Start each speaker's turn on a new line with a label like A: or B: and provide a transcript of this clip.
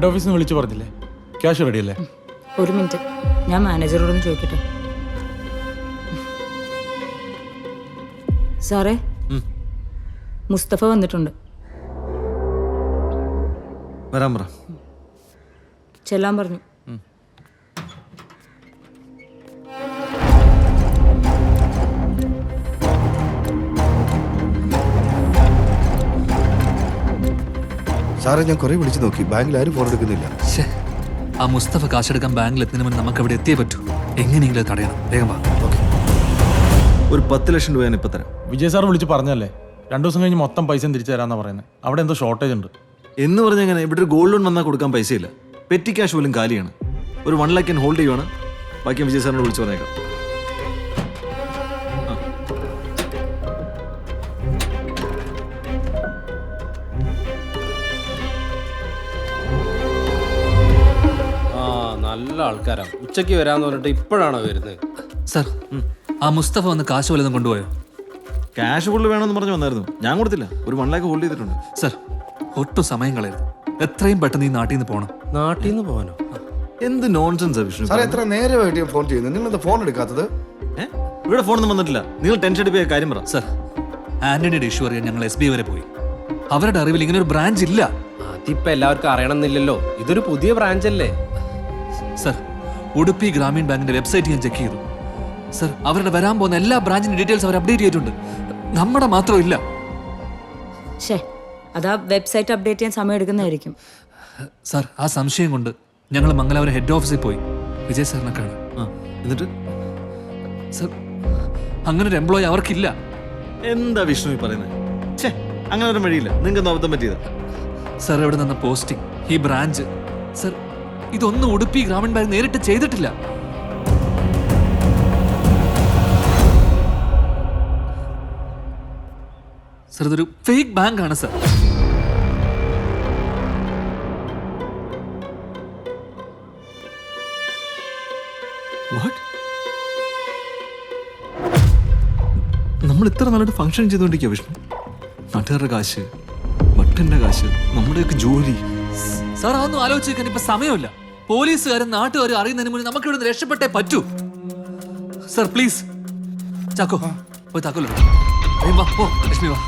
A: Head ഓഫീസിൽ നിന്ന് വിളിച്ചു പറഞ്ഞില്ലേ? ക്യാഷ് റെഡി അല്ലേ?
B: ഒരു മിനിറ്റ്, ഞാൻ മാനേജറോടൊന്ന് ചോദിക്കട്ടെ. സാറേ, മുസ്തഫ വന്നിട്ടുണ്ട്.
C: വരാൻ പറ.
B: ചെല്ലാൻ പറഞ്ഞു.
D: സാറേ, ഞാൻ കുറെ വിളിച്ചു നോക്കി, ബാങ്കിൽ ആരും ഫോൺ എടുക്കുന്നില്ല.
E: ആ മുസ്തഫ കാശെടുക്കാൻ ബാങ്കിൽ എത്തുന്നതിന് മുന്നേ നമുക്ക് അവിടെ എത്തിയേ പറ്റൂ. എങ്ങനെയെങ്കിലും തടയണം. വേഗം വാ.
C: ഒരു 10 ലക്ഷം രൂപ ഞാൻ ഇപ്പൊ തരാം.
A: വിജയ് സാർ വിളിച്ച് പറഞ്ഞല്ലേ 2 ദിവസം കഴിഞ്ഞ് മൊത്തം പൈസ തിരിച്ചു തരാന്നാ പറയുന്നത്. അവിടെ എന്തോ ഷോർട്ടേജ് ഉണ്ട്
C: എന്ന് പറഞ്ഞാൽ എങ്ങനെ? ഇവിടെ ഒരു ഗോൾഡ് ലോൺ വന്നാൽ കൊടുക്കാൻ പൈസയില്ല. പെറ്റി ക്യാഷ് പോലും കാലിയാണ്. ഒരു 1 ലക്ഷം ഹോൾഡ് ചെയ്യുവാണ്. ബാക്കി വിജയ് സാറിനോട് വിളിച്ചു പറഞ്ഞേക്കാം.
F: നല്ല ആൾക്കാരാ. ഉച്ചയ്ക്ക് വരാന്ന് പറഞ്ഞിട്ട് ഇപ്പോഴാണോ വരുന്നത്?
E: സാർ, ആ മുസ്തഫ വന്ന് കാശ് വല്ലതും കൊണ്ടുപോയോ?
C: ക്യാഷ് ഫുള്ള് വേണമെന്ന് പറഞ്ഞു വന്നായിരുന്നു. ഞാൻ കൊടുത്തില്ല. ഒരു 1 ലക്ഷം ഹോൾഡ് ചെയ്തിട്ടുണ്ട്.
E: സാർ, ഒട്ടും സമയം കളയരുത്. എത്രയും പെട്ടെന്ന് ഈ നാട്ടിൽ നിന്ന് പോകണം.
F: നാട്ടിൽ നിന്ന് പോകാനോ?
C: എന്ത് നോൺസെൻസ് വിഷ്ണു.
D: സാറേ, എത്ര നേരമായിട്ട് ഞാൻ ഫോൺ ചെയ്യുന്നത്, നിങ്ങൾ ഫോൺ എടുക്കാത്തത്?
C: ഇവിടെ ഫോണൊന്നും വന്നിട്ടില്ല. നിങ്ങൾ ടെൻഷൻ അടിപ്പിയ കാര്യം പറ.
E: സാർ, ആന്റണിയുടെ ഇഷ്യൂ അറിയാൻ ഞങ്ങൾ SBI വരെ പോയി. അവരുടെ അറിവിൽ ഇങ്ങനെ ഒരു ബ്രാഞ്ച് ഇല്ല.
F: അതിപ്പോ എല്ലാവർക്കും അറിയണമെന്നില്ലല്ലോ. ഇതൊരു പുതിയ ബ്രാഞ്ച് അല്ലേ?
E: സർ, ഉടുപ്പി ഗ്രാമീൺ ബാങ്കിന്റെ വെബ്സൈറ്റ് ഞാൻ ചെക്ക് ചെയ്തു. സർ, അവരുടെ വരാൻ പോകുന്ന എല്ലാ ബ്രാഞ്ചിന്റെ ഡീറ്റെയിൽസ് അവർ അപ്ഡേറ്റ് ചെയ്തിട്ടുണ്ട്. നമ്മുടെ മാത്രം ഇല്ല.
B: അതാ വെബ്സൈറ്റ് അപ്ഡേറ്റ് ചെയ്യാൻ സമയം എടുക്കുന്നതായിരിക്കും.
E: സാർ, ആ സംശയം കൊണ്ട് ഞങ്ങൾ മംഗലാപുരം ഹെഡ് ഓഫീസിൽ പോയി വിജയ് സാറിനെ കാണാൻ.
C: എന്നിട്ട്
E: സർ, അങ്ങനെ ഒരു എംപ്ലോയി അവർക്കില്ല.
C: എന്താ വിഷ്ണു പറയുന്നത്? അങ്ങനെ ഒരു വഴിയില്ല. നിങ്ങൾക്ക് അബദ്ധം പറ്റിയതാ.
E: സർ, ഇവിടെ നിന്ന് പോസ്റ്റിംഗ്, ഈ ബ്രാഞ്ച്, സർ, ഇതൊന്നും ഉടുപ്പി ഗ്രാമീൺ ബാങ്ക് നേരിട്ട് ചെയ്തിട്ടില്ല. സർ, ഇതൊരു ഫേക്ക് ബാങ്ക് ആണ് സർ.
C: നമ്മൾ ഇത്ര നല്ലൊരു ഫംഗ്ഷൻ ചെയ്തുകൊണ്ടിരിക്കുക വിഷ്ണു. നാട്ടുകാരുടെ കാശ്, ബട്ടന്റെ കാശ്, നമ്മുടെയൊക്കെ ജോലി.
E: സാർ, അതൊന്നും ആലോചിക്കാൻ ഇപ്പൊ സമയമില്ല. പോലീസുകാരും നാട്ടുകാരും അറിയുന്നതിന് മുന്നേ നമുക്ക് ഇവിടെ രക്ഷപ്പെട്ടേ പറ്റൂ. Sir, please. ചാക്കോ, പോയി താക്കോലോ. വാ, ലക്ഷ്മി വാ.